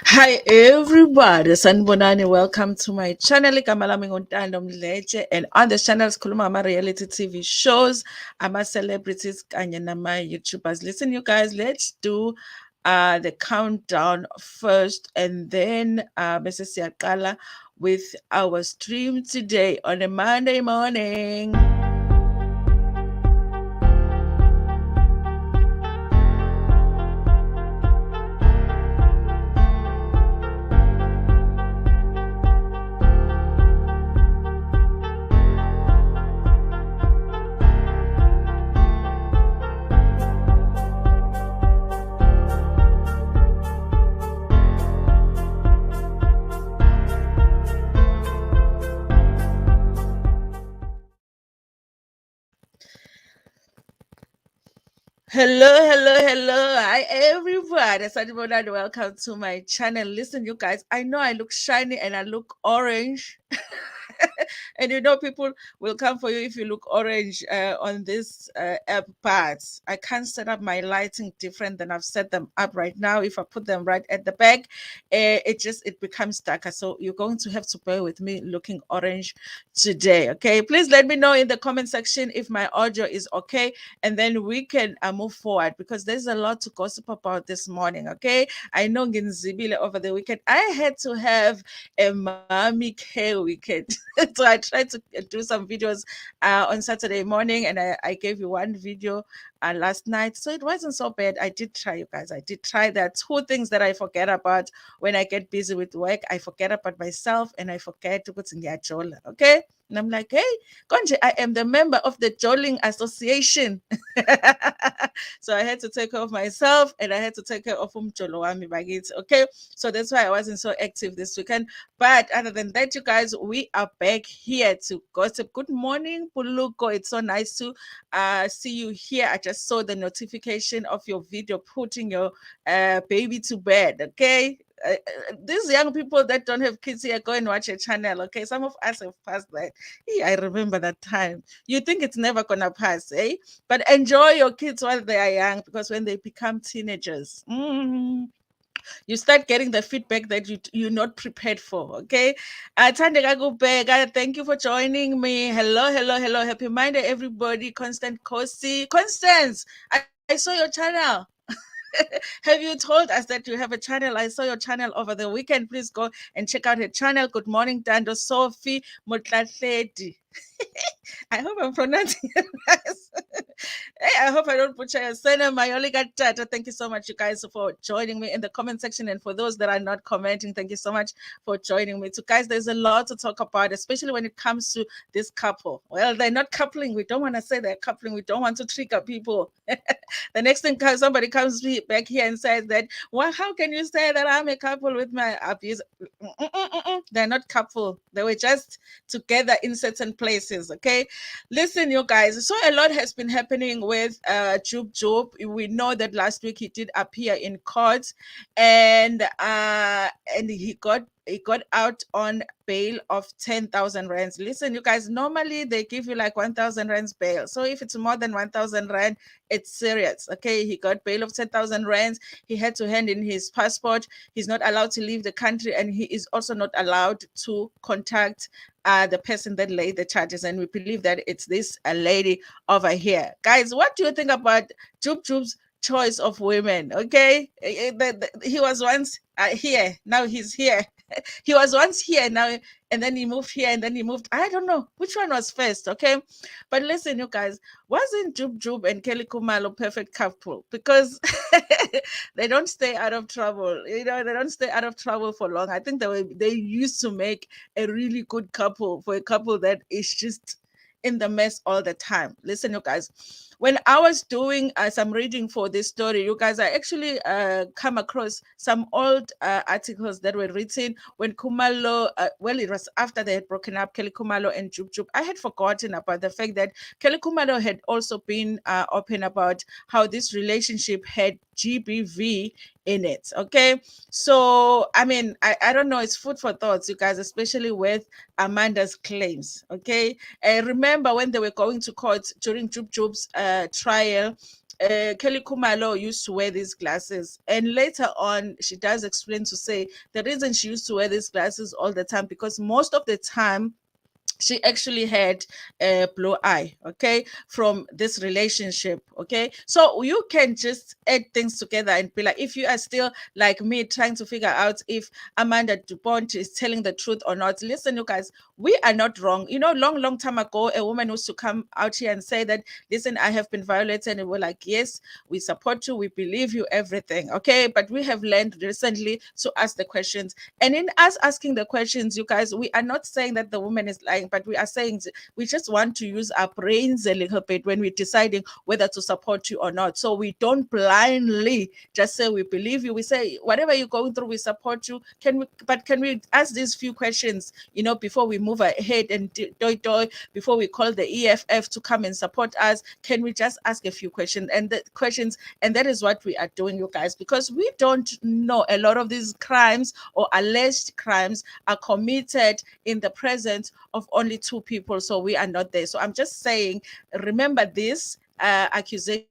Hi everybody, sanibonani. Welcome to my channel. Igama lami nguNtando Mdletshe, and on this channel sikhuluma ama-reality TV shows, ama-celebrities kanye nama-YouTubers. Listen, you guys, let's do the countdown first, and then bese siyaqala with our stream today on a Monday morning. Hello. Hi, everybody. Sanibonani. Welcome to my channel. Listen, you guys, I know I look shiny and I look orange. And you know, people will come for you if you look orange on this app parts. I can't set up my lighting different than I've set them up right now. If I put them right at the back, it becomes darker. So you're going to have to bear with me looking orange today. Okay, please let me know in the comment section if my audio is okay, and then we can move forward because there's a lot to gossip about this morning. Okay, I know Ginzibile over the weekend I had to have a mommy care weekend. So I tried to do some videos on Saturday morning, and I gave you one video last night. So it wasn't so bad. I did try, you guys. I did try. There are two things that I forget about when I get busy with work. I forget about myself and I forget to put in the ajola. Okay. And I'm like, hey, Konje, I am the member of the Joling Association. So I had to take care of myself and I had to take care of Umjolowami Bagit. Okay. So that's why I wasn't so active this weekend. But other than that, you guys, we are back here to gossip. Good morning, Puluko. It's so nice to see you here. I just saw the notification of your video putting your baby to bed. Okay. These young people that don't have kids here, go and watch a channel. Okay. Some of us have passed that. Yeah, I remember that time. You think it's never gonna pass, eh? But enjoy your kids while they are young, because when they become teenagers, you start getting the feedback that you're not prepared for. Okay. Thandeka Kubheka, thank you for joining me. Hello. Happy Monday, everybody. Constant Kosi. Constance, I saw your channel. Have you told us that you have a channel? I saw your channel over the weekend. Please go and check out her channel. Good morning, Dando Sophie Motlatledi. I hope I'm pronouncing it nice. Hey, I hope I don't butcher your surname. Mayoli Gatata. Thank you so much, you guys, for joining me in the comment section. And for those that are not commenting, thank you so much for joining me. So, guys, there's a lot to talk about, especially when it comes to this couple. Well, they're not coupling. We don't want to say they're coupling. We don't want to trigger people. The next thing somebody comes back here and says that, well, how can you say that I'm a couple with my abuser? They're not couple. They were just together in certain places. Okay. Listen, you guys. So a lot has been happening with Jub Jub. We know that last week he did appear in court, and he got out on bail of 10,000 rands. Listen, you guys, normally they give you like 1,000 rands bail. So if it's more than 1,000 rand, it's serious. Okay, he got bail of 10,000 rands. He had to hand in his passport. He's not allowed to leave the country, and he is also not allowed to contact the person that laid the charges. And we believe that it's this lady over here. Guys, what do you think about Jub Jub's choice of women? Okay, he was once here, now he's here. He was once here now, and then he moved here, and then he moved. I don't know which one was first. Okay, but listen, you guys, wasn't Jub Jub and Kelly Khumalo perfect couple? Because they don't stay out of trouble. You know, they don't stay out of trouble for long. I think they used to make a really good couple, for a couple that is just in the mess all the time. Listen, you guys, when I was doing some reading for this story, you guys, I actually come across some old articles that were written when Khumalo, well, it was after they had broken up, Kelly Khumalo and Jub Jub. I had forgotten about the fact that Kelly Khumalo had also been open about how this relationship had GBV in it. Okay. So, I mean, I don't know. It's food for thoughts, you guys, especially with Amanda's claims. Okay. Remember when they were going to court during Jub Jub's trial, Kelly Khumalo used to wear these glasses, and later on, she does explain to say the reason she used to wear these glasses all the time because most of the time she actually had a blue eye, okay, from this relationship, okay. So you can just add things together and be like, if you are still like me trying to figure out if Amanda Dupont is telling the truth or not, listen, you guys, we are not wrong. You know, long time ago, a woman used to come out here and say that, listen, I have been violated, and we're like, yes, we support you, we believe you, everything, okay. But we have learned recently to ask the questions, and in us asking the questions, you guys, we are not saying that the woman is lying, but we are saying we just want to use our brains a little bit when we're deciding whether to support you or not. So we don't blindly just say we believe you. We say whatever you're going through, we support you. Can we ask these few questions, before we move ahead and before we call the EFF to come and support us? Can we just ask a few questions? And that is what we are doing, you guys, because we don't know a lot of these crimes or alleged crimes are committed in the presence of only two people. So we are not there. So I'm just saying, remember this accusation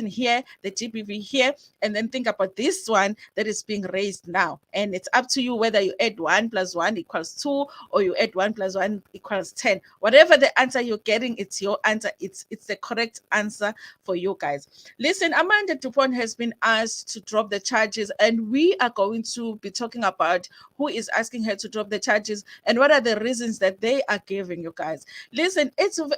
here, the GBV here, and then think about this one that is being raised now. And it's up to you whether you add 1 + 1 = 2 or you add 1 + 1 = 10. Whatever the answer you're getting, it's your answer. It's the correct answer for you guys. Listen, Amanda Dupont has been asked to drop the charges, and we are going to be talking about who is asking her to drop the charges and what are the reasons that they are giving, you guys. Listen,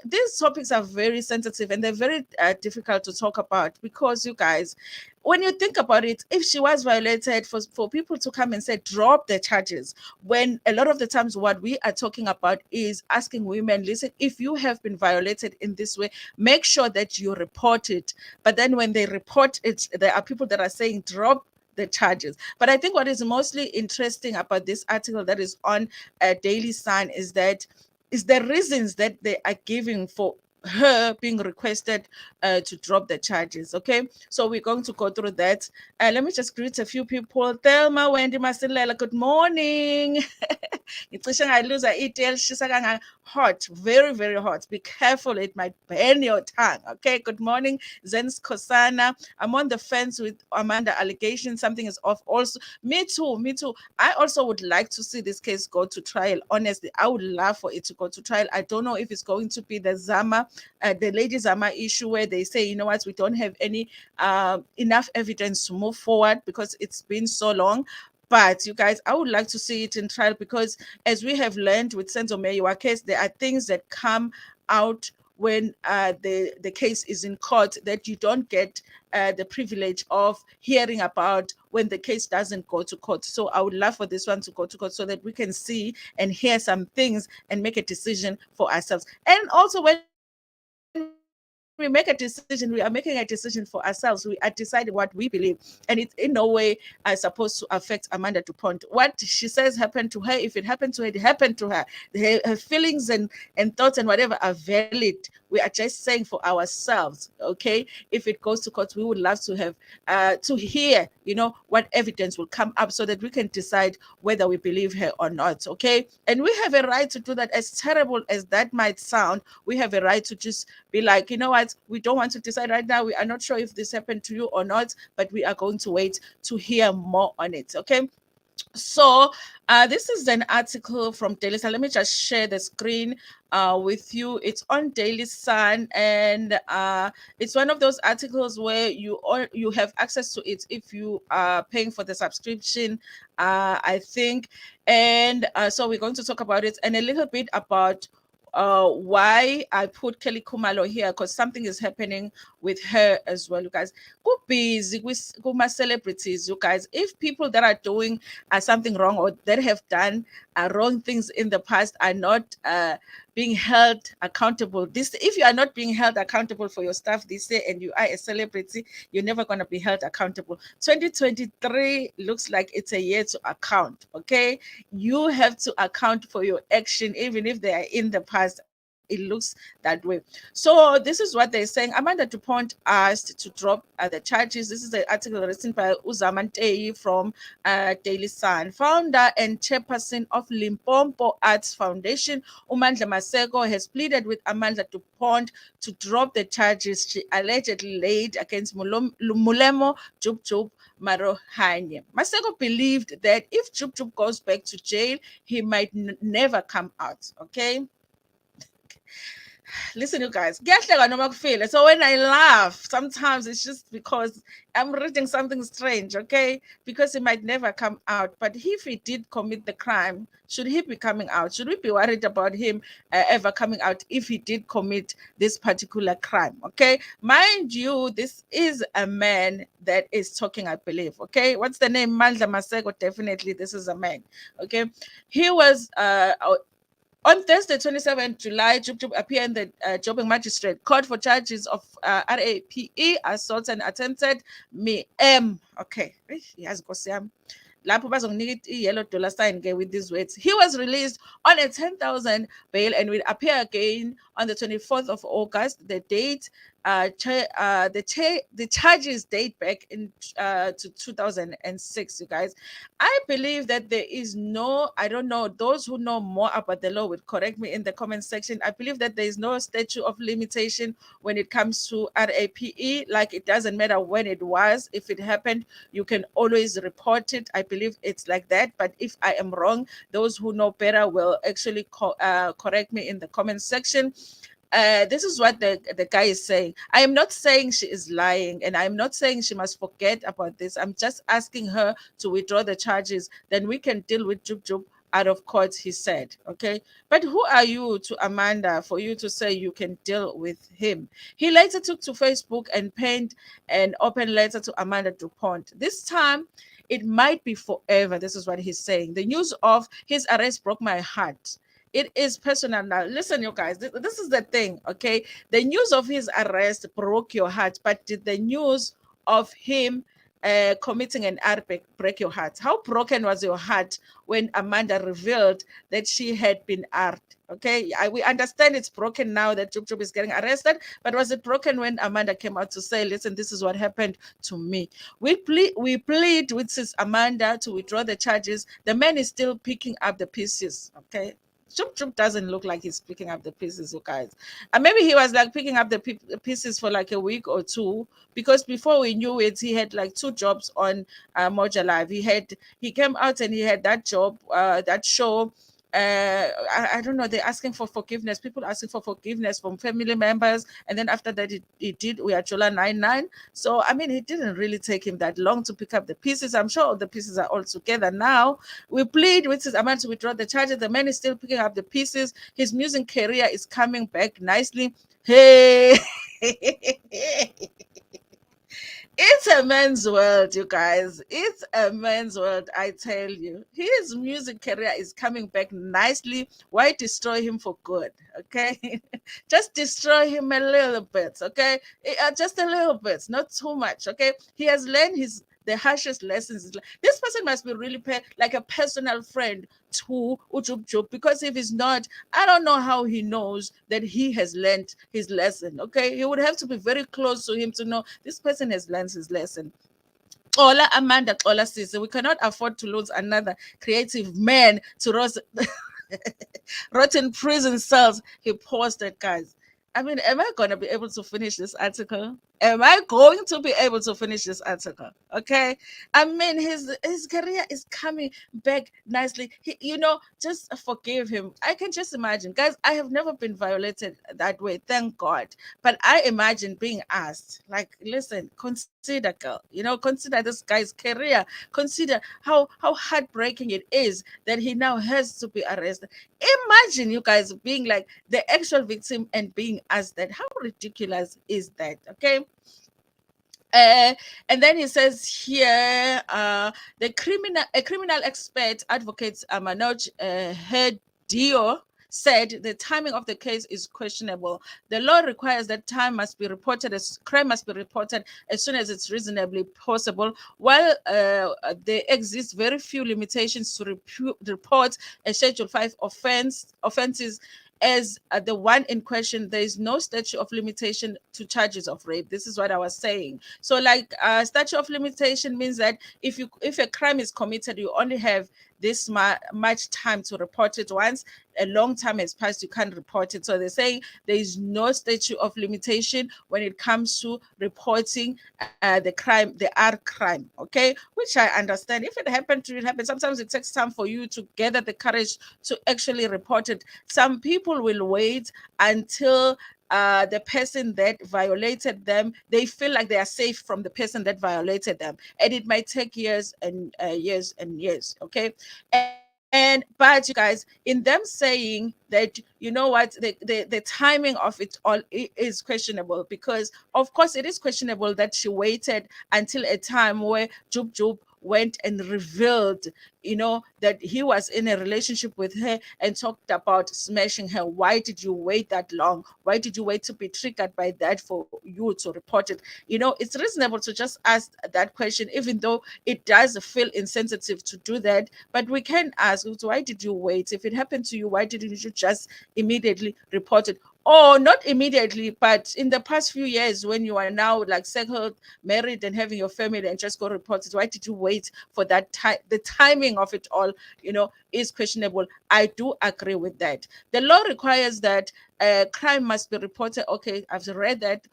these topics are very sensitive and they're very difficult to talk about because, you guys, when you think about it, if she was violated, for people to come and say drop the charges, when a lot of the times what we are talking about is asking women, listen, if you have been violated in this way, make sure that you report it. But then when they report it, there are people that are saying drop the charges. But I think what is mostly interesting about this article that is on Daily Sun is the reasons that they are giving for her being requested to drop the charges. Okay, so we're going to go through that. Let me just greet a few people. Thelma Wendy Masilela, good morning. Ngicishe ngayiluza itail shisa kangaka. Hot, very, very hot. Be careful, it might burn your tongue. Okay, good morning, Zens Kosana. I'm on the fence with Amanda allegation. Something is off. Also, me too, me too. I also would like to see this case go to trial. Honestly, I would love for it to go to trial. I don't know if it's going to be the Lady Zama issue where they say, you know what, we don't have any enough evidence to move forward because it's been so long. But you guys, I would like to see it in trial because, as we have learned with Senzo Meyiwa case, there are things that come out when the case is in court that you don't get the privilege of hearing about when the case doesn't go to court. So I would love for this one to go to court so that we can see and hear some things and make a decision for ourselves. And also, when we make a decision, we are making a decision for ourselves. We are deciding what we believe, and it's in no way supposed to affect Amanda Dupont. What she says happened to her. If it happened to her, it happened to her. Her feelings and thoughts and whatever are valid. We are just saying for ourselves, okay? If it goes to court, we would love to have to hear, what evidence will come up so that we can decide whether we believe her or not, okay? And we have a right to do that. As terrible as that might sound, we have a right to just be like, you know what, we don't want to decide right now. We are not sure if this happened to you or not, but we are going to wait to hear more on it, okay? So this is an article from Daily Sun. Let me just share the screen with you. It's on Daily Sun, and it's one of those articles where you have access to it if you are paying for the subscription, I think. And so we're going to talk about it and a little bit about why I put Kelly Khumalo here, because something is happening with her as well, you guys. Go busy with my celebrities, you guys. If people that are doing something wrong or that have done wrong things in the past are not being held accountable, if you are not being held accountable for your stuff this year and you are a celebrity, you're never going to be held accountable. 2023 looks like it's a year to account, okay? You have to account for your action, even if they are in the past. it looks that way. So this is what they're saying. Amanda Dupont asked to drop the charges. This is an article written by Uzamantei from Daily Sun. Founder and chairperson of Limpopo Arts Foundation, Umandla Maseko, has pleaded with Amanda Dupont to drop the charges she allegedly laid against Mulemo Jub Jub Marohanye. Maseko believed that if Jub Jub goes back to jail, he might never come out. Okay. Listen, you guys, so when I laugh, sometimes it's just because I'm reading something strange, okay? Because he might never come out. But if he did commit the crime, should he be coming out? Should we be worried about him ever coming out if he did commit this particular crime, okay? Mind you, this is a man that is talking, I believe, okay? What's the name? Mandla Maseko, definitely this is a man, okay? He was on Thursday, 27th July, Jub Jub appeared in the Joburg Magistrate Court for charges of RAPE, assault and attempted Okay. Yes, lapho bazonginika i-yellow dollar sign with these words. He was released on a 10,000 bail and will appear again on the 24th of August. The date, the charges date back in to 2006, you guys. I believe that there is I don't know, those who know more about the law would correct me in the comment section. I believe that there is no statute of limitation when it comes to RAPE. Like, it doesn't matter when it was. If it happened, you can always report it. I believe it's like that. But if I am wrong, those who know better will actually correct me in the comment section. This is what the guy is saying. I am not saying she is lying, and I'm not saying she must forget about this. I'm just asking her to withdraw the charges. Then we can deal with Jub Jub out of court, he said. Okay. But who are you to Amanda for you to say you can deal with him? He later took to Facebook and penned an open letter to Amanda Dupont. This time, it might be forever. This is what he's saying. The news of his arrest broke my heart. It is personal now. Listen, you guys, this is the thing, okay? The news of his arrest broke your heart, but did the news of him committing an act break your heart? How broken was your heart when Amanda revealed that she had been armed? Okay, we understand it's broken now that Jub Jub is getting arrested, but was it broken when Amanda came out to say, listen, this is what happened to me? We plead with Sis Amanda to withdraw the charges. The man is still picking up the pieces, okay? Jub Jub doesn't look like he's picking up the pieces, you guys. And maybe he was like picking up the pieces for like a week or two, because before we knew it, he had like 2 jobs on Moja Live. He came out and he had that job, that show. I don't know, they're asking for forgiveness, people asking for forgiveness from family members, and then after that he did We Are Jola 99. So I mean, it didn't really take him that long to pick up the pieces. I'm sure all the pieces are all together now. We plead with his amount to withdraw the charges. The man is still picking up the pieces. His music career is coming back nicely. Hey. It's a man's world, you guys. It's a man's world, I tell you. His music career is coming back nicely. Why destroy him for good? Okay. Just destroy him a little bit. Okay. Just a little bit, not too much. Okay. He has learned the harshest lessons. This person must be really like a personal friend to Ujub Jub, because if he's not, I don't know how he knows that he has learned his lesson. Okay, he would have to be very close to him to know this person has learned his lesson. Ola Amanda, Ola Sisi, we cannot afford to lose another creative man to rotten prison cells. He posted, guys. I mean, am I going to be able to finish this article? Am I going to be able to finish this article? Okay. I mean, his career is coming back nicely. Just forgive him. I can just imagine. Guys, I have never been violated that way, thank God. But I imagine being asked, like, listen, consider, girl, consider this guy's career. Consider how heartbreaking it is that he now has to be arrested. Imagine you guys being like the actual victim and being asked that. How ridiculous is that? Okay. And then he says here, a criminal expert advocate Manoj Hedio said the timing of the case is questionable. The law requires that crime must be reported as soon as it's reasonably possible. While there exist very few limitations to report a Schedule 5 offenses, as the one in question, there is no statute of limitation to charges of rape. This is what I was saying. So, like, statute of limitation means that if a crime is committed, you only have this much time to report it. Once a long time has passed, you can't report it. So they're saying there is no statute of limitation when it comes to reporting the crime, the R crime. Okay, which I understand. If it happened to you, it happens. Sometimes it takes time for you to gather the courage to actually report it. Some people will wait until the person that violated them, they feel like they are safe from the person that violated them, and it might take years and years and years. Okay, but you guys, in them saying that, you know what, the timing of it all is questionable, because of course it is questionable that she waited until a time where Jub Jub went and revealed, that he was in a relationship with her and talked about smashing her. Why did you wait that long? Why did you wait to be triggered by that for you to report it? It's reasonable to just ask that question, even though it does feel insensitive to do that. But we can ask, why did you wait? If it happened to you, why didn't you just immediately report it? Or not immediately, but in the past few years, when you are now like settled, married, and having your family, and just go report it, why did you wait for that time? The timing of it all, is questionable. I do agree with that. The law requires that crime must be reported. Okay, I've read that.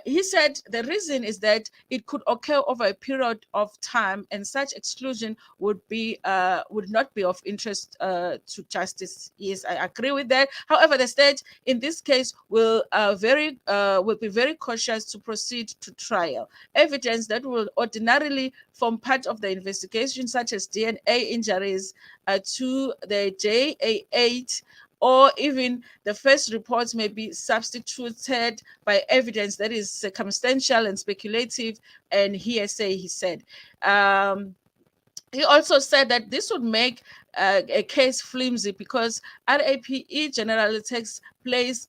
He said the reason is that it could occur over a period of time, and such exclusion would not be of interest to justice. Yes, I agree with that. However, the state in this case will be very cautious to proceed to trial. Evidence that will ordinarily form part of the investigation, such as DNA injuries to the JA8, or even the first reports, may be substituted by evidence that is circumstantial and speculative and hearsay, he said. He also said that this would make a case flimsy because RAPE generally takes place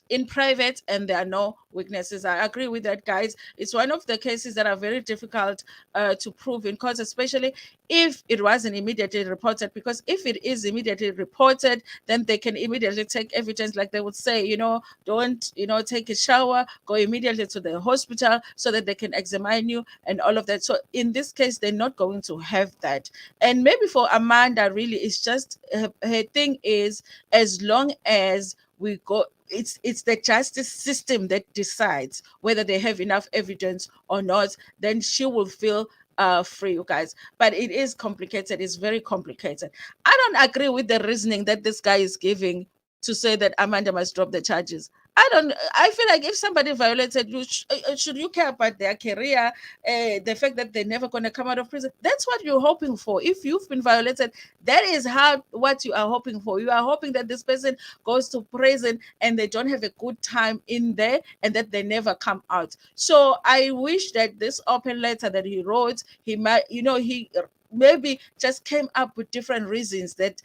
in private and there are no witnesses. I agree with that, guys. It's one of the cases that are very difficult to prove in court, especially if it wasn't immediately reported, because if it is immediately reported, then they can immediately take evidence. Like they would say, don't take a shower, go immediately to the hospital so that they can examine you and all of that. So in this case, they're not going to have that. And maybe for Amanda, really, it's just her thing is, as long as we go, it's the justice system that decides whether they have enough evidence or not, then she will feel free, you guys. But it is complicated. It's very complicated. I don't agree with the reasoning that this guy is giving to say that Amanda must drop the charges. I feel like if somebody violated you, should you care about their career, the fact that they're never going to come out of prison? That's what you're hoping for. If you've been violated, that is what you are hoping for. You are hoping that this person goes to prison and they don't have a good time in there and that they never come out. So I wish that this open letter that he wrote, he might, he maybe just came up with different reasons that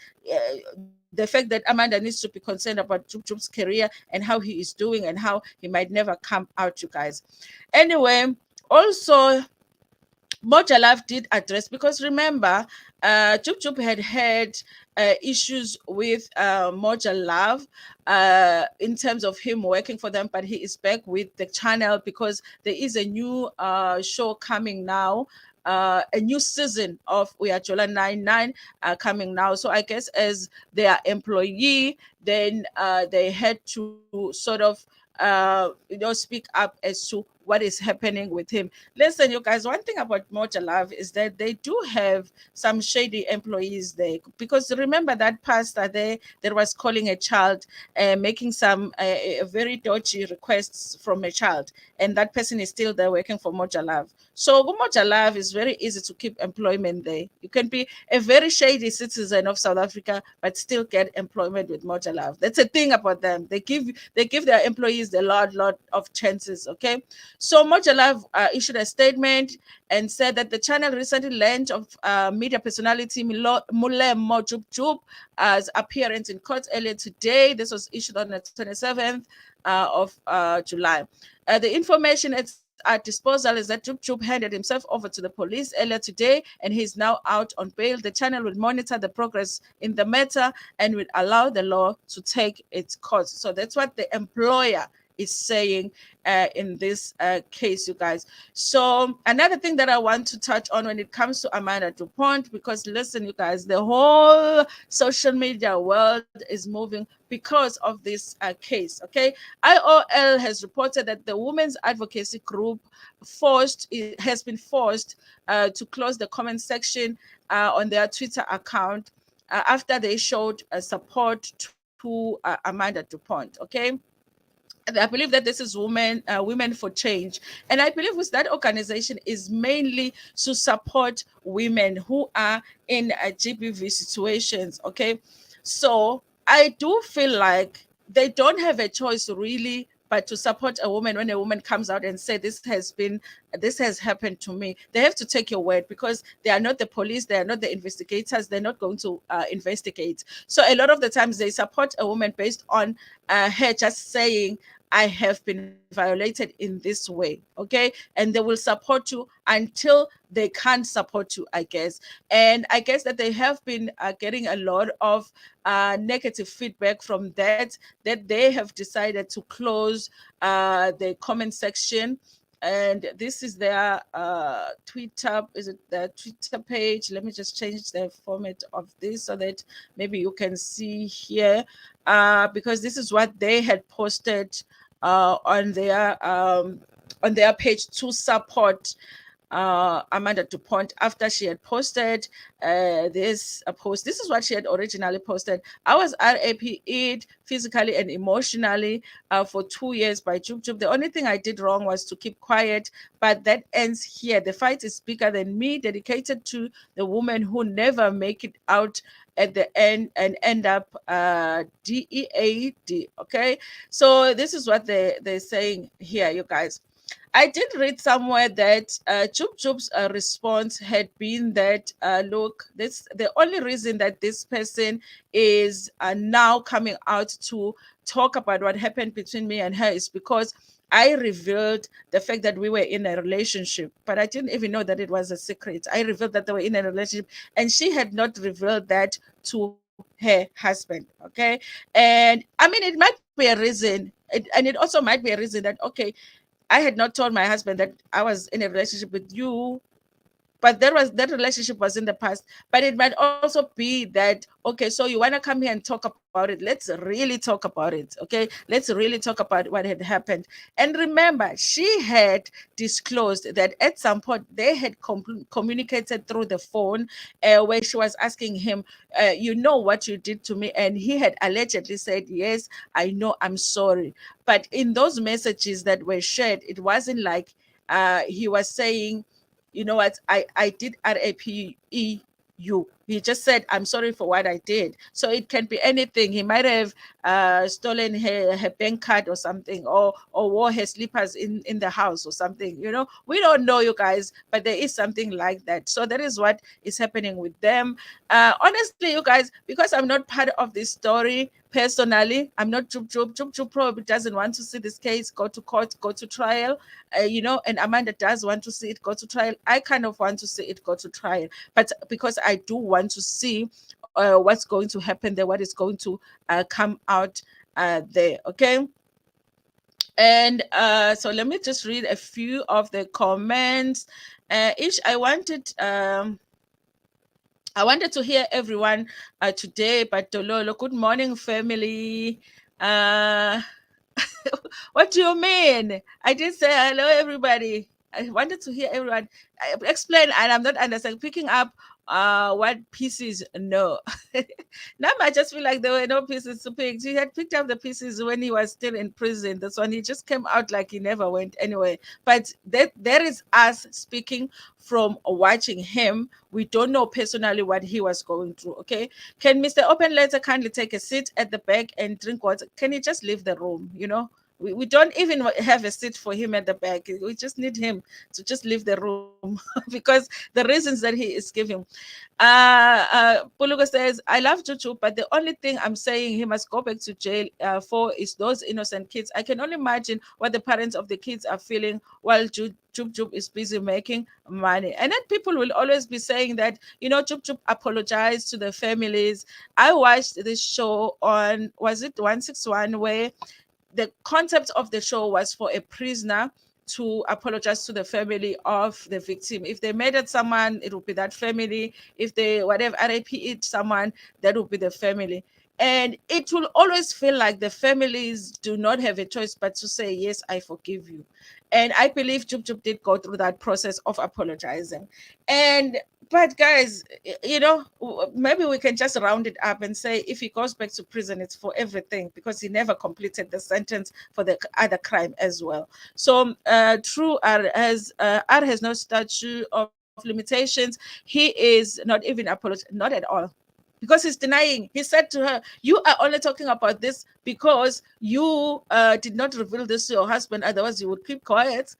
the fact that Amanda needs to be concerned about Jub Jub's career and how he is doing and how he might never come out, you guys. Anyway, also Mojalove did address, because remember, Jub Jub had issues with Mojalove in terms of him working for them, but he is back with the channel because there is a new show coming now. A new season of Uyajola 99 coming now. So I guess as their employee, then they had to sort of speak up as to what is happening with him. Listen, you guys, one thing about Mojalove is that they do have some shady employees there, because remember that pastor there that was calling a child, making some very dodgy requests from a child, and that person is still there working for Mojalove. So Mojalove is very easy to keep employment there. You can be a very shady citizen of South Africa but still get employment with Mojalove. That's a thing about them. They give their employees a lot of chances. Okay. So Mojalove issued a statement and said that the channel recently learned of media personality Mulemo Jub Jub's appearance in court earlier today. This was issued on the 27th of July. The information, etc., disposal is that Jub Jub handed himself over to the police earlier today, and he's now out on bail. The channel will monitor the progress in the matter and will allow the law to take its course. So that's what the employer is saying in this case, you guys. So another thing that I want to touch on when it comes to Amanda Dupont, because listen, you guys, the whole social media world is moving because of this case. Okay, IOL has reported that the women's advocacy group has been forced to close the comment section on their Twitter account after they showed support to Amanda Dupont. Okay, I believe that this is Women for Change, and I believe with that organization is mainly to support women who are in GBV situations. Okay, so I do feel like they don't have a choice really but to support a woman when a woman comes out and say this has happened to me. They have to take your word because they are not the police, they are not the investigators, they're not going to investigate. So a lot of the times they support a woman based on her just saying, I have been violated in this way. Okay, and they will support you until they can't support you, I guess. And I guess that they have been getting a lot of negative feedback from that they have decided to close the comment section. And this is their Twitter. Is it their Twitter page? Let me just change the format of this so that maybe you can see here, because this is what they had posted on their page to support Amanda Dupont after she had posted this post. This is what she had originally posted. I was RAP'd physically and emotionally for 2 years by Jub Jub. The only thing I did wrong was to keep quiet, but that ends here. The fight is bigger than me, dedicated to the women who never make it out at the end and end up DEAD. Okay, so this is what they're saying here, you guys. I did read somewhere that Jub Jub's response had been that, look, this the only reason that this person is now coming out to talk about what happened between me and her is because I revealed the fact that we were in a relationship, but I didn't even know that it was a secret. I revealed that they were in a relationship, and she had not revealed that to her husband. Okay, and I mean, it might be a reason, and it also might be a reason that, okay, I had not told my husband that I was in a relationship with you, but that relationship was in the past. But it might also be that, okay, so you want to come here and talk about it. Let's really talk about it. Okay, let's really talk about what had happened. And remember, she had disclosed that at some point they had communicated through the phone, where she was asking him, you know what you did to me, and he had allegedly said, yes, I know, I'm sorry. But in those messages that were shared, it wasn't like he was saying, you know what, I did RAPE you. He just said, I'm sorry for what I did. So it can be anything. He might have stolen her bank card or something, or wore her slippers in the house or something. You know, we don't know, you guys, but there is something like that. So that is what is happening with them. Honestly, you guys, because I'm not part of this story personally, I'm not Jub Jub. Jub Jub probably doesn't want to see this case go to court, go to trial, and Amanda does want to see it go to trial. I kind of want to see it go to trial, but because I do want to see what's going to happen there, what is going to come out there. Okay. And so let me just read a few of the comments. I wanted to hear everyone today, but Dololo, good morning, family. Uh, what do you mean? I did say hello, everybody. I wanted to hear everyone explain, and I'm not understanding. Picking up what pieces? No. Now I just feel like there were no pieces to pick. He had picked up the pieces when he was still in prison. That's when he just came out like he never went anywhere. But there is us speaking from watching him. We don't know personally what he was going through. Okay. Can Mr. Open Letter kindly take a seat at the back and drink water? Can he just leave the room? You know? We don't even have a seat for him at the back. We just need him to just leave the room because the reasons that he is giving. Pulugo says, I love Chuchu, but the only thing I'm saying he must go back to jail for is those innocent kids. I can only imagine what the parents of the kids are feeling while Jub Jub is busy making money. And then people will always be saying that, Jub Jub apologized to the families. I watched this show on, was it 161, where the concept of the show was for a prisoner to apologize to the family of the victim. If they murdered someone, it would be that family. If they whatever RAP someone, that would be the family. And it will always feel like the families do not have a choice but to say, yes, I forgive you. And I believe Jub Jub did go through that process of apologizing. And but guys, maybe we can just round it up and say if he goes back to prison, it's for everything because he never completed the sentence for the other crime as well. So true, R has no statute of limitations. He is not even apologizing, not at all, because he's denying. He said to her, you are only talking about this because you did not reveal this to your husband, otherwise you would keep quiet.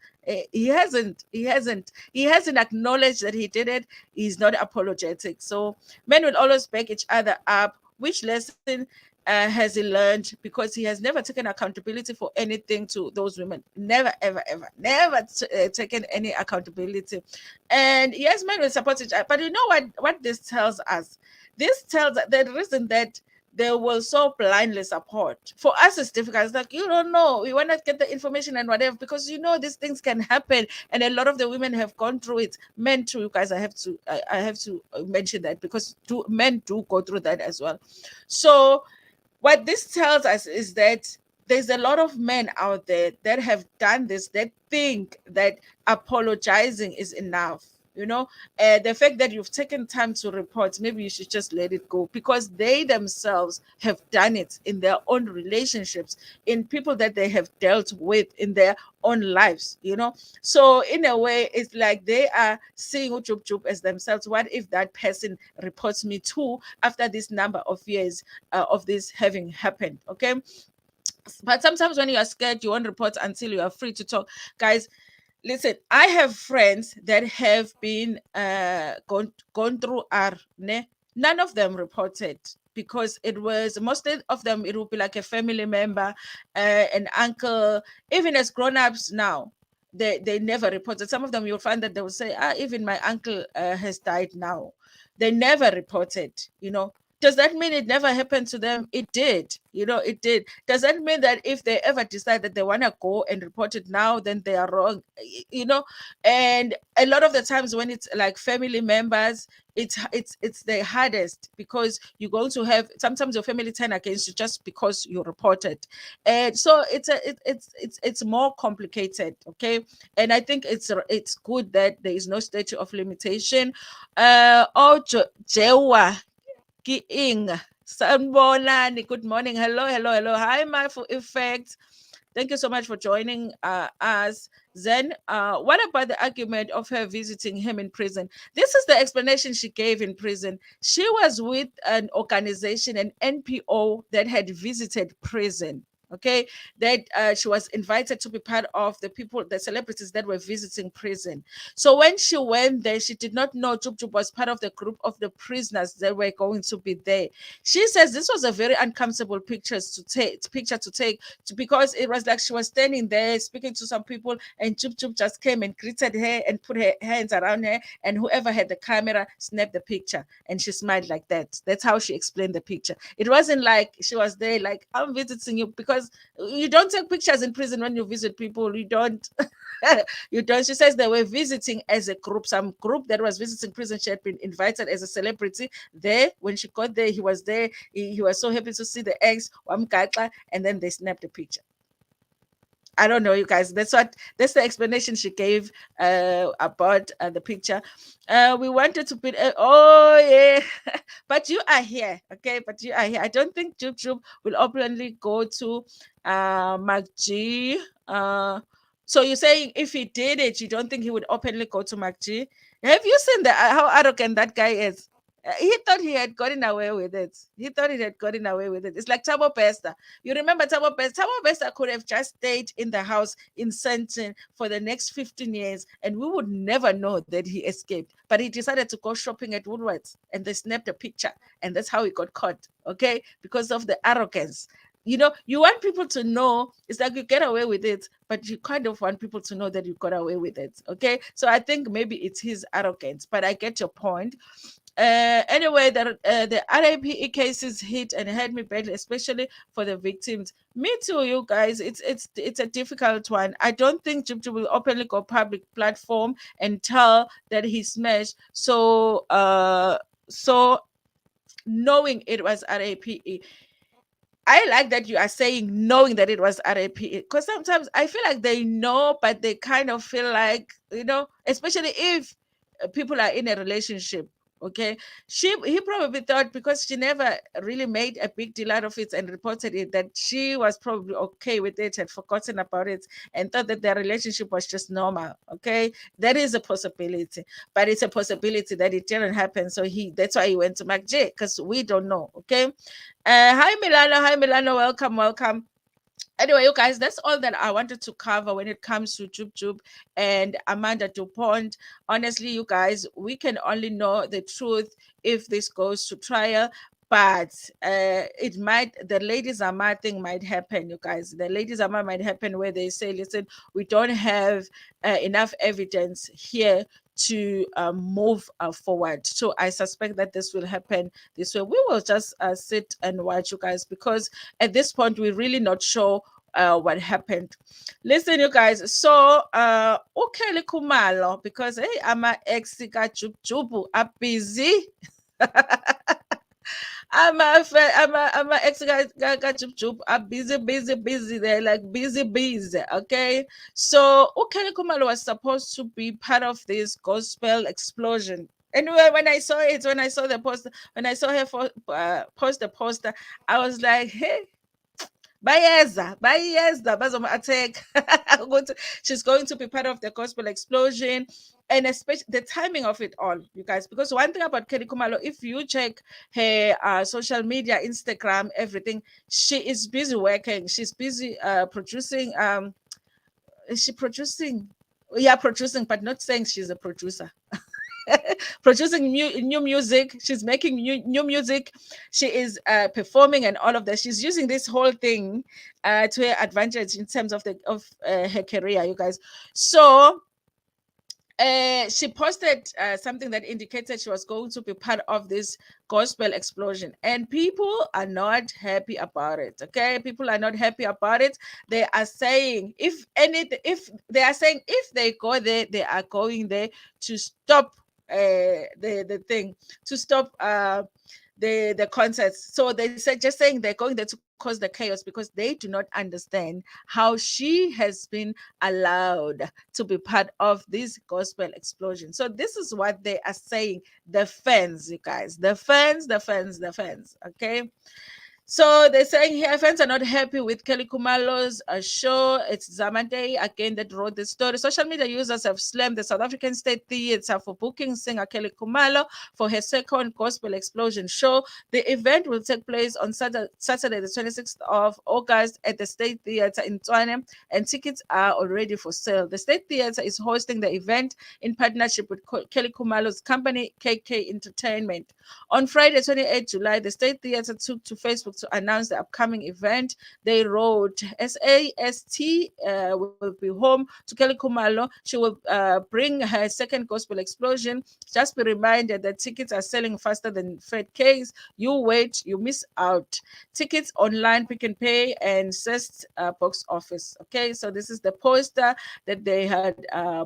He hasn't acknowledged that he did it. He's not apologetic. So men will always back each other up. Which lesson has he learned? Because he has never taken accountability for anything to those women. Never, ever, ever, never taken any accountability. And yes, men will support each other. But you know what this tells us? This tells the reason that they will so blindly support. For us, it's difficult. It's like, you don't know. We want to get the information and whatever, because these things can happen. And a lot of the women have gone through it. Men too, you guys, I have to mention that because men do go through that as well. So what this tells us is that there's a lot of men out there that have done this, that think that apologizing is enough. The fact that you've taken time to report, maybe you should just let it go, because they themselves have done it in their own relationships, in people that they have dealt with in their own lives. So in a way, it's like they are seeing Jub Jub as themselves. What if that person reports me too after this number of years of this having happened? Okay. But sometimes when you are scared, you won't report until you are free to talk. Guys, listen, I have friends that have been gone through R. Ne? None of them reported, because it was mostly of them, it would be like a family member, an uncle, even as grown-ups now. They never reported. Some of them you'll find that they will say, even my uncle has died now. They never reported. Does that mean it never happened to them? It did. It did. Does that mean that if they ever decide that they want to go and report it now, then they are wrong? And a lot of the times when it's like family members, it's the hardest, because you're going to have sometimes your family turn against you just because you reported. And so it's more complicated. Okay. And I think it's good that there is no statute of limitation. Jewa Ing. Sanbonani, good morning. Hello, hello, hello. Hi, Mindful Effect. Thank you so much for joining us. Then, what about the argument of her visiting him in prison? This is the explanation she gave in prison. She was with an organization, an NPO, that had visited prison. Okay, that she was invited to be part of the celebrities that were visiting prison. So when she went there, she did not know Jub Jub was part of the group of the prisoners that were going to be there. She says this was a very uncomfortable picture to take, because it was like she was standing there speaking to some people, and Jub Jub just came and greeted her and put her hands around her, and whoever had the camera snapped the picture, and she smiled like that. That's how she explained the picture. It wasn't like she was there like, I'm visiting you, because you don't take pictures in prison when you visit people. You don't. You don't. She says they were visiting as a group, some group that was visiting prison. She had been invited as a celebrity there. When she got there, he was there. He was so happy to see the ex, and then they snapped a picture. I don't know, you guys. That's the explanation she gave about the picture. We wanted to put. Oh yeah, but you are here, okay? But you are here. I don't think Jub Jub will openly go to MacG. So you're saying if he did it, you don't think he would openly go to MacG? Have you seen how arrogant that guy is? He thought he had gotten away with it. He thought he had gotten away with it. It's like Tabo Pesta. You remember Tabo Pesta? Tabo Pesta could have just stayed in the house in Sentin for the next 15 years and we would never know that he escaped. But he decided to go shopping at Woolworths and they snapped a picture and that's how he got caught, okay? Because of the arrogance. You know, you want people to know, it's like you get away with it, but you kind of want people to know that you got away with it, okay? So I think maybe it's his arrogance, but I get your point. Anyway, the RIPE cases hit and hurt me badly, especially for the victims. Me too, you guys. It's a difficult one. I don't think Jub Jub will openly go public platform and tell that he smashed. So knowing it was RIPE, I like that you are saying knowing that it was RAP because sometimes I feel like they know, but they kind of feel like, especially if people are in a relationship. Okay, he probably thought because she never really made a big deal out of it and reported it that she was probably okay with it, had forgotten about it, and thought that their relationship was just normal. Okay, that is a possibility, but it's a possibility that it didn't happen. So that's why he went to MacJ because we don't know. Okay, hi Milano, hi Milano, welcome, welcome. Anyway, you guys, that's all that I wanted to cover when it comes to Jub Jub and Amanda Dupont. Honestly, you guys, we can only know the truth if this goes to trial. But the ladies Amar thing might happen, you guys. The ladies Amar might happen where they say, listen, we don't have enough evidence here to move forward. So I suspect that this will happen this way. We will just sit and watch, you guys, because at this point we're really not sure what happened. Listen, you guys. So Kelly Khumalo, because hey, I'm a ex Jub Jub, I'm busy. I'm a ex guy got Jub Jub. I'm busy. They're like busy. Okay. So Kelly Khumalo was supposed to be part of this gospel explosion. Anyway, when I saw the poster, when I saw her post the poster, I was like, hey, bayeza bazoma attack. She's going to be part of the gospel explosion, and especially the timing of it all, you guys, because one thing about Kelly Khumalo, if you check her social media, Instagram, everything, she is busy working. She's busy producing. Is she producing? Yeah, producing, but not saying she's a producer. Producing new music. She's making new music. She is performing and all of that. She's using this whole thing to her advantage in terms of her career, you guys. So she posted something that indicated she was going to be part of this gospel explosion, and people are not happy about it. Okay, people are not happy about it. They are saying if they go there, they are going there to stop the thing, to stop the concerts. So they said, just saying they're going there to cause the chaos because they do not understand how she has been allowed to be part of this gospel explosion. So this is what they are saying. The fans, you guys, the fans. Okay. So they're saying here fans are not happy with Kelly Khumalo's show. It's Zamante again that wrote the story. Social media users have slammed the South African State Theatre for booking singer Kelly Khumalo for her second Gospel Explosion show. The event will take place on Saturday, the 26th of August at the State Theatre in Tshwane, and tickets are already for sale. The State Theatre is hosting the event in partnership with Kelly Khumalo's company, KK Entertainment. On Friday, 28 July, the State Theatre took to Facebook to announce the upcoming event. They wrote, SAST will be home to Kelly Khumalo. She will bring her second Gospel Explosion. Just be reminded that tickets are selling faster than Fred Case. You wait, you miss out. Tickets online, Pick and Pay, and Zest box office. Okay, so this is the poster that they had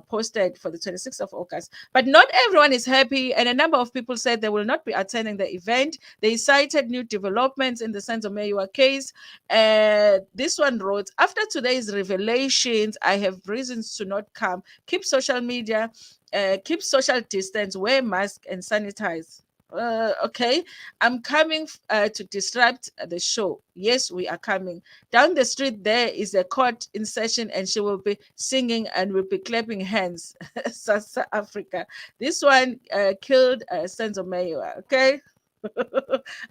posted for the 26th of August. But not everyone is happy, and a number of people said they will not be attending the event. They cited new developments in the sense of Mayua case. This one wrote, after today's revelations, I have reasons to not come. Keep social media, keep social distance, wear mask and sanitize. Okay, I'm coming to disrupt the show. Yes, we are coming. Down the street, there is a court in session, and she will be singing and will be clapping hands. South Africa. This one killed Senzo Mayor. Okay.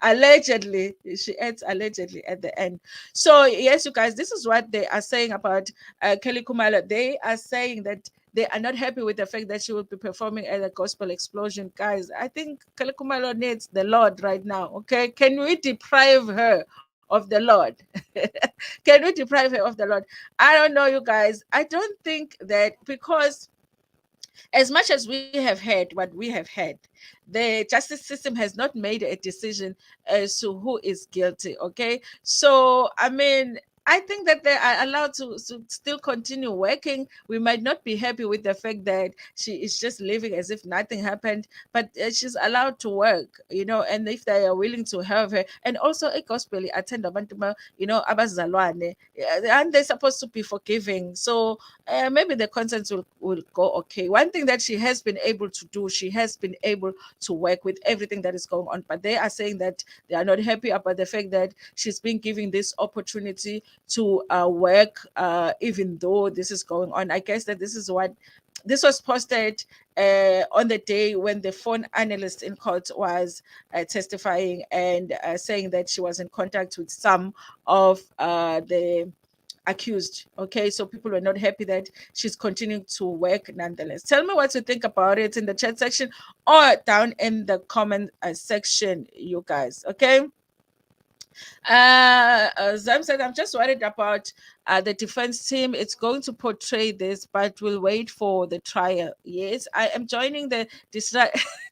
Allegedly, she adds allegedly at the end. So yes, you guys, this is what they are saying about Kelly Khumalo. They are saying that they are not happy with the fact that she will be performing at the gospel explosion. Guys, I think Kelly Khumalo needs the Lord right now. Okay, can we deprive her of the Lord? Can we deprive her of the Lord? I don't know, you guys. I don't think that, because as much as we have had what we have had, the justice system has not made a decision as to who is guilty. Okay. So, I mean, I think that they are allowed to still continue working. We might not be happy with the fact that she is just living as if nothing happened, but she's allowed to work, and if they are willing to have her. And also, a gospel attend abantu abazalwane, and they're supposed to be forgiving. So, maybe the content will go okay. One thing that she has been able to do, she has been able to work with everything that is going on, but they are saying that they are not happy about the fact that she's been given this opportunity to work, even though this is going on. I guess that this was posted on the day when the phone analyst in court was testifying and saying that she was in contact with some of the accused. Okay, so people were not happy that she's continuing to work nonetheless. Tell me what you think about it in the chat section or down in the comment section, you guys. Okay. Zam said, I'm just worried about the defense team. It's going to portray this, but we'll wait for the trial. Yes, I am joining the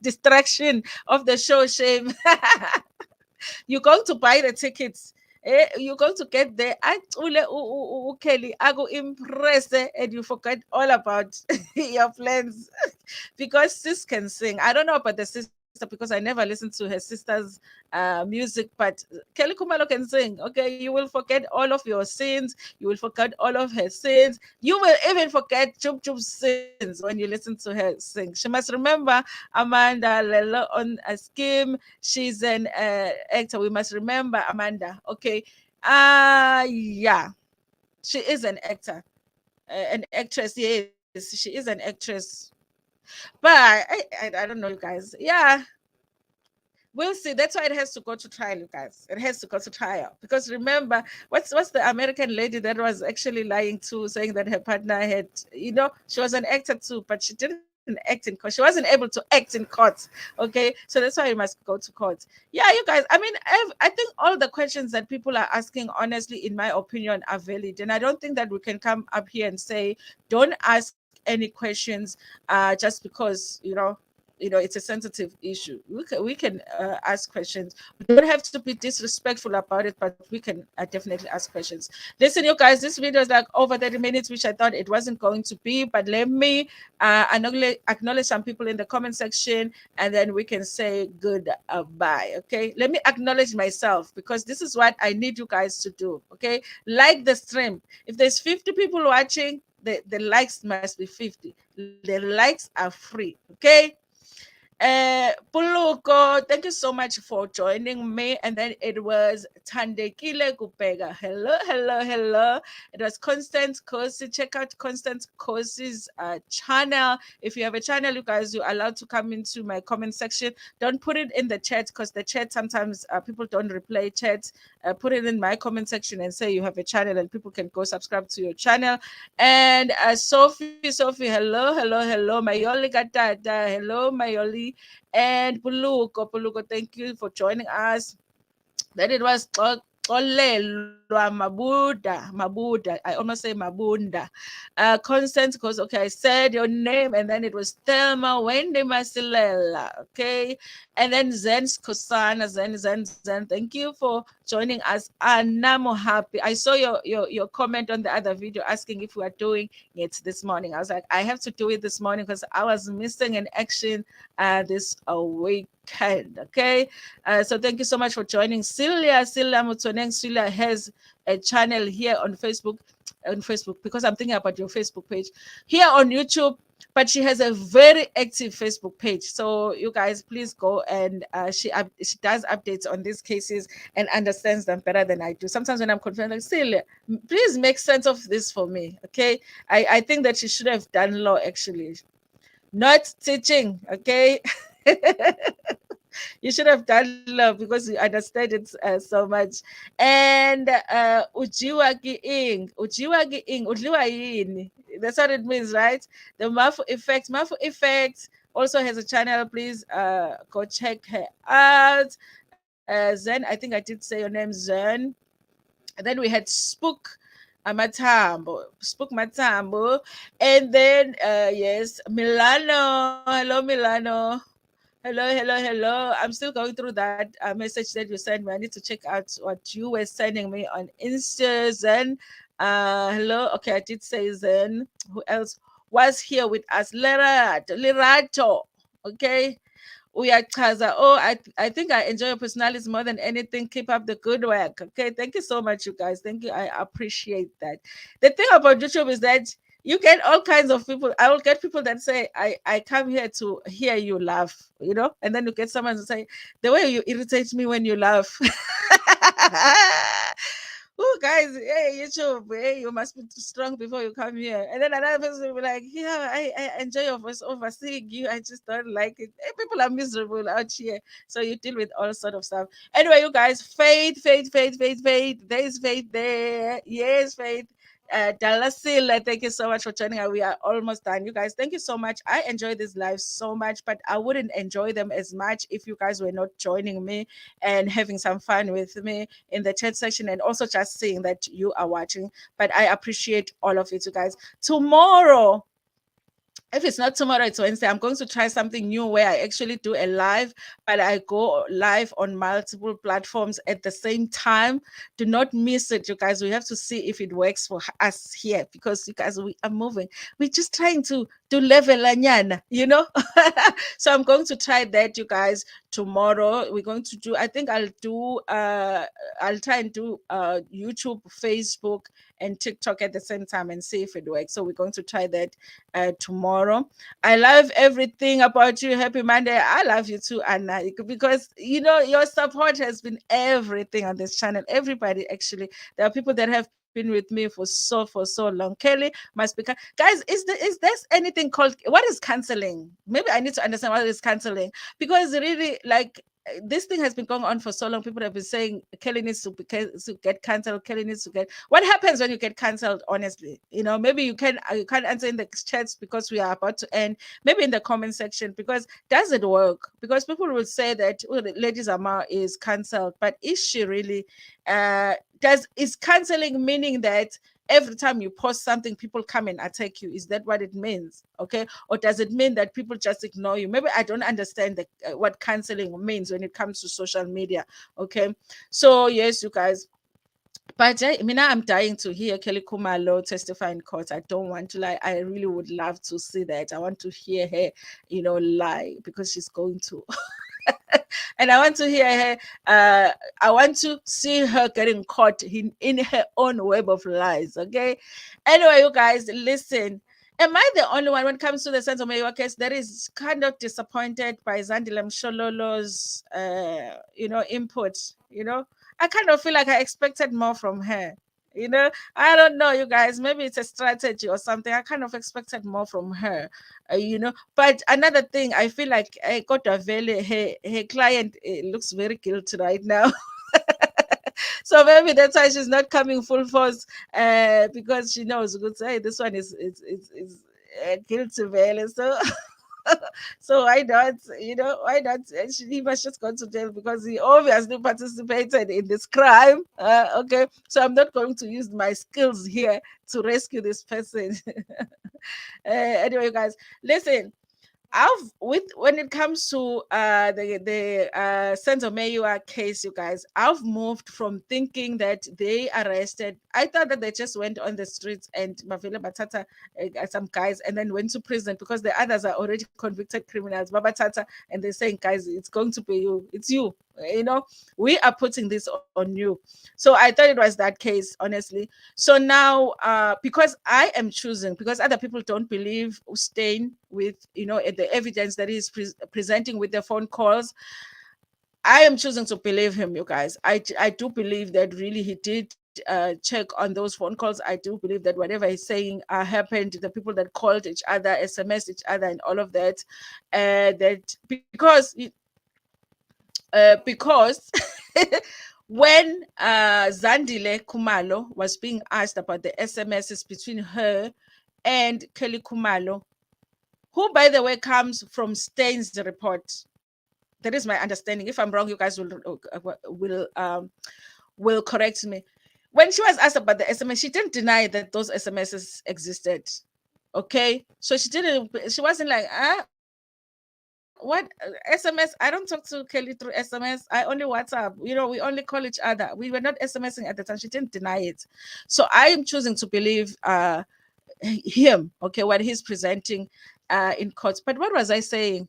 distraction of the show, shame. You're going to buy the tickets. You're going to get there. Kelly, I go impress, and you forget all about your plans. Because sis can sing. I don't know about the sister because I never listened to her sister's music, but Kelly Khumalo can sing. Okay, you will forget all of your sins. You will forget all of her sins. You will even forget Jub Jub's sins when you listen to her sing. She must remember Amanda Lelo on a scheme. She's an actor. We must remember Amanda. Okay. Yeah, she is an actor, an actress. Yes, she is an actress. But I don't know, you guys. Yeah, we'll see. That's why it has to go to trial, you guys. It has to go to trial because remember, what's the American lady that was actually lying to, saying that her partner had, she was an actor too, but she didn't act in court. She wasn't able to act in court. Okay, so that's why you must go to court. Yeah, you guys. I mean, I think all the questions that people are asking, honestly, in my opinion, are valid, and I don't think that we can come up here and say don't ask any questions just because it's a sensitive issue. We can ask questions. We don't have to be disrespectful about it, but we can definitely ask questions. Listen, you guys, this video is like over 30 minutes, which I thought it wasn't going to be, but let me acknowledge some people in the comment section, and then we can say goodbye. Okay, let me acknowledge myself because this is what I need you guys to do. Okay, like the stream. If there's 50 people watching, the likes must be 50. The likes are free. Okay. Puluko, thank you so much for joining me. And then it was Tandekile Kupega. Hello, hello, hello. It was Constance Kosi. Check out Constance Kosi's channel. If you have a channel, you guys, you're allowed to come into my comment section. Don't put it in the chat because the chat sometimes people don't reply chats. Put it in my comment section and say you have a channel and people can go subscribe to your channel. And Sophie, hello, hello, hello. Mayoli Gatata, hello, Mayoli. And Puluko, thank you for joining us. Then it was Olelwa Mabuda. I almost say Mabunda. Constance goes, okay, I said your name, and then it was Thelma Wendy Masilela. Okay. And then Zen's Kosana, Zen. Thank you for joining us. Anamo happy. I saw your comment on the other video asking if we are doing it this morning. I was like, I have to do it this morning because I was missing in action this weekend. Okay. So thank you so much for joining. Celia Mutoneng. Celia has a channel here on Facebook because I'm thinking about your Facebook page. Here on YouTube, but she has a very active Facebook page. So you guys, please go and she does updates on these cases and understands them better than I do. Sometimes when I'm confused, like, Celia, please make sense of this for me, okay? I think that she should have done law actually, not teaching, okay? You should have done law because you understand it so much. And ujiwa ki ing, ujiwa ki ing, udliwa yini. That's what it means, right? The Mafu Effect. Mafu Effect also has a channel. Please go check her out. Zen, I think I did say your name, Zen. And then we had Spook Matambo, Spook Matambo, and then yes, Milano. Hello, Milano. Hello. I'm still going through that message that you sent me. I need to check out what you were sending me on Insta. Zen. Hello. Okay, I did say Zen. Who else was here with us? Lerato. Okay. Uyachaza. Oh, I think I enjoy your personalities more than anything. Keep up the good work. Okay, thank you so much, you guys. Thank you. I appreciate that. The thing about YouTube is that you get all kinds of people. I will get people that say, I come here to hear you laugh, and then you get someone to say, the way you irritate me when you laugh. Oh, guys, hey, YouTube, hey, you must be strong before you come here. And then another person will be like, yeah, I enjoy your voice over seeing you. I just don't like it. Hey, people are miserable out here. So you deal with all sort of stuff. Anyway, you guys, faith. There is faith there. Yes, faith. Dalasila, thank you so much for joining us. We are almost done. You guys, thank you so much. I enjoy these lives so much, but I wouldn't enjoy them as much if you guys were not joining me and having some fun with me in the chat section and also just seeing that you are watching. But I appreciate all of it, you guys. Tomorrow, if it's not tomorrow, it's Wednesday, I'm going to try something new where I actually do a live, but I go live on multiple platforms at the same time. Do not miss it, you guys. We have to see if it works for us here because you guys, we are moving. We're just trying to level anyana. So I'm going to try that, you guys. Tomorrow we're going to do, I think I'll try and do YouTube, Facebook, and TikTok at the same time and see if it works. So we're going to try that tomorrow. I love everything about you. Happy Monday. I love you too, Anna, because your support has been everything on this channel. Everybody, actually, there are people that have been with me for so long. Kelly must be guys. Is there anything called, what is canceling? Maybe I need to understand what is canceling, because really, like, this thing has been going on for so long. People have been saying Kelly needs to get cancelled. Kelly needs to get. What happens when you get cancelled? Honestly, maybe you can't answer in the chats because we are about to end. Maybe in the comment section, because does it work? Because people will say that Lady Zama is cancelled, but is she really? Is cancelling meaning that every time you post something, people come and attack you? Is that what it means? Okay. Or does it mean that people just ignore you? Maybe I don't understand what canceling means when it comes to social media. Okay. So yes, you guys. But I'm dying to hear Kelly Khumalo testify in court. I don't want to lie. I really would love to see that. I want to hear her, lie, because she's going to. And I want to hear her. I want to see her getting caught in her own web of lies. Okay. Anyway, you guys, listen. Am I the only one when it comes to the Senzo Mayor case that is kind of disappointed by Zandile Mshololo's, input? I kind of feel like I expected more from her. I don't know, you guys. Maybe it's a strategy or something. I kind of expected more from her, But another thing, I feel like Kota Vele, her client looks very guilty right now. So maybe that's why she's not coming full force, because she knows, good say, this one is guilty Vele. So so why not? Why not? He must just go to jail because he obviously participated in this crime. Okay, so I'm not going to use my skills here to rescue this person. Anyway, guys, listen. I've with when it comes to the Senzo Mayua case, you guys, I've moved from thinking that they arrested. I thought that they just went on the streets and Mavile Batata, some guys, and then went to prison because the others are already convicted criminals. Baba Tata, and they're saying, guys, it's going to be you. It's you. You know, we are putting this on you. So I thought it was that case, honestly. So now, because I am choosing, because other people don't believe Stein with, the evidence that he's presenting with the phone calls, I am choosing to believe him, you guys. I do believe that really he did check on those phone calls. I do believe that whatever he's saying happened. The people that called each other, SMS each other, and all of that, that because when Zandile Khumalo was being asked about the SMSs between her and Kelly Khumalo, who, by the way, comes from Stein's report. That is my understanding. If I'm wrong, you guys will correct me. When she was asked about the SMS, she didn't deny that those SMSs existed. Okay, so she didn't. She wasn't like, what SMS? I don't talk to Kelly through SMS. I only WhatsApp. We only call each other. We were not SMSing at the time. She didn't deny it. So I am choosing to believe him. Okay, what he's presenting in court. But what was I saying?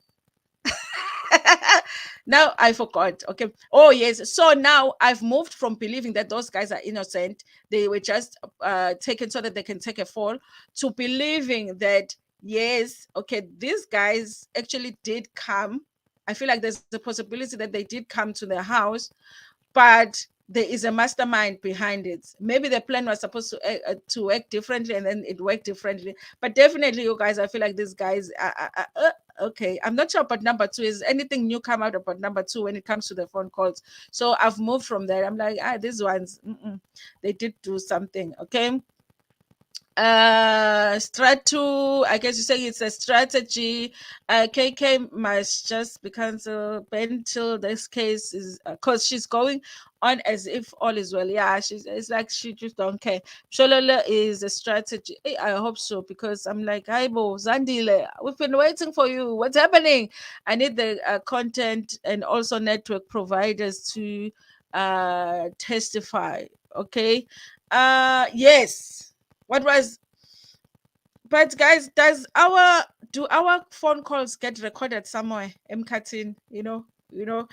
Now I forgot. Okay. Oh yes. So now I've moved from believing that those guys are innocent, they were just taken so that they can take a fall, to believing that yes, okay, these guys actually did come. I feel like there's a possibility that they did come to the house, but there is a mastermind behind it. Maybe the plan was supposed to work differently, and then it worked differently. But definitely, you guys, I feel like these guys okay. I'm not sure about number two. Is anything new come out about number two when it comes to the phone calls? So I've moved from there. I'm like, these ones, they did do something. Okay. Stratu, I guess you say it's a strategy. KK must just be cancelled until this case is, because she's going on as if all is well. Yeah, it's like she just don't care. Shololo is a strategy. I hope so, because I'm like, hi bo Zandile, we've been waiting for you. What's happening? I need the content and also network providers to testify. Okay. Yes. What was, but guys, do our phone calls get recorded somewhere? Mkatin, Imjolo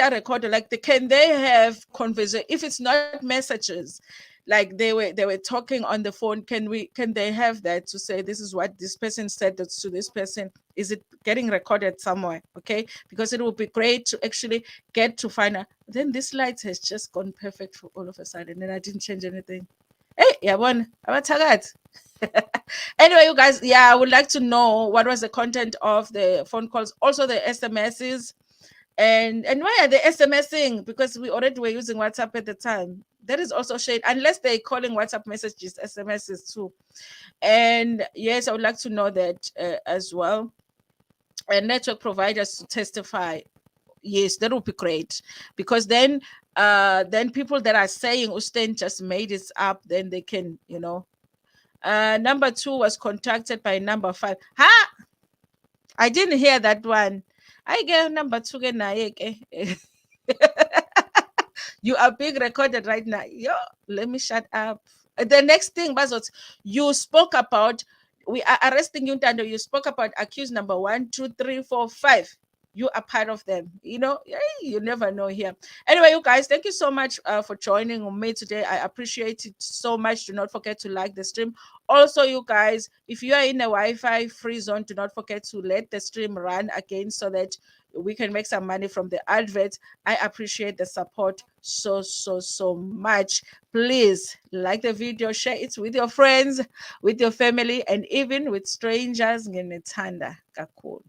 are recorded. Like, can they have conversation if it's not messages? Like they were talking on the phone. Can they have that to say this is what this person said to this person? Is it getting recorded somewhere? Okay, because it would be great to actually get to find out. Then this light has just gone perfect for all of a sudden, and I didn't change anything. Hey, yabona abathakathi. Anyway, you guys, yeah, I would like to know what was the content of the phone calls, also the SMSs, and why are they SMSing? Because we already were using WhatsApp at the time. That is also shade, unless they're calling WhatsApp messages SMSs too. And yes, I would like to know that as well. And network providers to testify. Yes, that would be great, because then people that are saying Usten just made it up, then they can, number two was contacted by number five. Ha! I didn't hear that one. I get number two. You are being recorded right now. Yo, let me shut up. The next thing was what you spoke about. We are arresting you, Tando. You spoke about accused number 1, 2, 3, 4, 5. You are part of them. You never know here. Anyway, you guys, thank you so much for joining me today. I appreciate it so much. Do not forget to like the stream. Also, you guys, if you are in a Wi-Fi free zone, do not forget to let the stream run again so that we can make some money from the adverts. I appreciate the support so much. Please like the video, share it with your friends, with your family, and even with strangers. Nginethanda kakhulu.